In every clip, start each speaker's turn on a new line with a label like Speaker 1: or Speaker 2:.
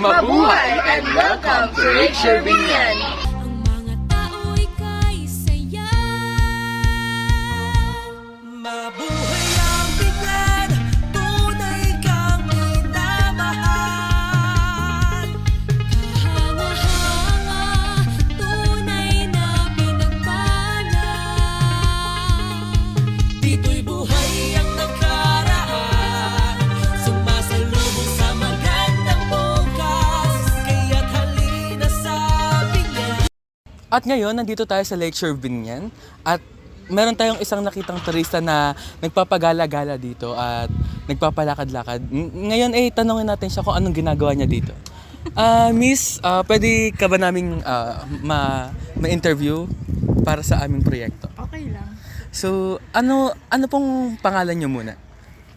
Speaker 1: Mabuhay and welcome to Lake Sherbinian!
Speaker 2: Ang mga tao'y kay saya. Mabuhay ang biglan, tunay kang minamahal. Kahanga-hanga, tunay na pinagpala. Dito'y buhay ang nakaraan, sumasalubong sa magandang bukas. Kaya't halina sa biglan.
Speaker 3: At ngayon, nandito tayo sa Lake Sherbinian at meron tayong isang nakitang turista na nagpapagala-gala dito at nagpapalakad-lakad. Ngayon ay tanongin natin siya kung anong ginagawa niya dito. Miss, pwede ka ba naming ma-interview para sa aming proyekto?
Speaker 4: Okay lang.
Speaker 3: So, ano pong pangalan niyo muna?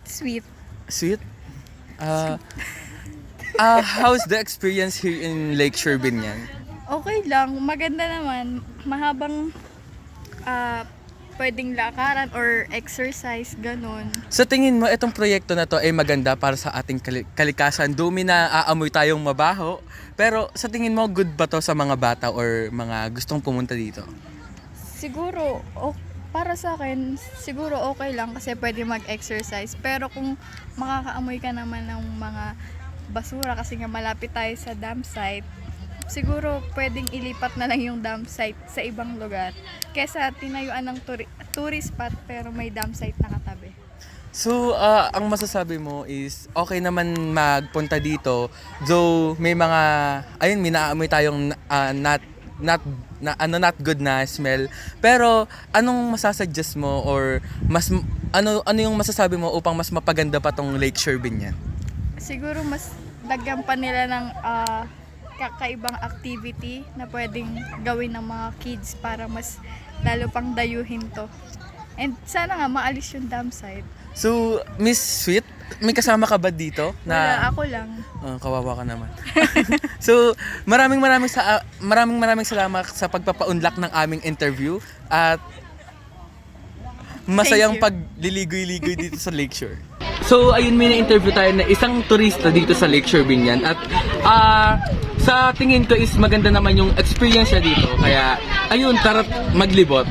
Speaker 4: Sweet.
Speaker 3: Sweet? How's the experience here in Lake Sherbinian?
Speaker 4: Okay lang. Maganda naman. Mahabang pwedeng lakaran or exercise, ganun.
Speaker 3: Sa tingin mo, itong proyekto na to ay maganda para sa ating kalikasan. Dumi na aamoy tayong mabaho. Pero sa tingin mo, good ba to sa mga bata or mga gustong pumunta dito?
Speaker 4: Siguro, para sa akin, siguro okay lang kasi pwede mag-exercise. Pero kung makakaamoy ka naman ng mga basura kasi nga malapit tayo sa dam site, siguro pwedeng ilipat na lang yung dam site sa ibang lugar kesa tinayuan ng tourist spot pero may dam site na katabi.
Speaker 3: So, ang masasabi mo is okay naman magpunta dito. Though may mga, ayun, minaamoy tayong not good na smell. Pero anong masasuggest mo or ano yung masasabi mo upang mas mapaganda pa tong Lake Sherbinian?
Speaker 4: Siguro mas dagyan pa nila ng kakaibang activity na pwedeng gawin ng mga kids para mas lalo pang dayuhin to. And sana nga maalis yung dam site.
Speaker 3: So, Miss Sweet, may kasama ka ba dito?
Speaker 4: Wala, ako lang.
Speaker 3: Kawawa ka naman. So, maraming salamat sa pagpapaunlak ng aming interview at masayang
Speaker 4: Thank you.
Speaker 3: pagliligoy-ligoy dito sa Lakeshore. So, ayun, may na-interview tayo na isang turista dito sa Lake Sherbinian at sa tingin ko is maganda naman yung experience niya dito. Kaya, ayun, tara't maglibot.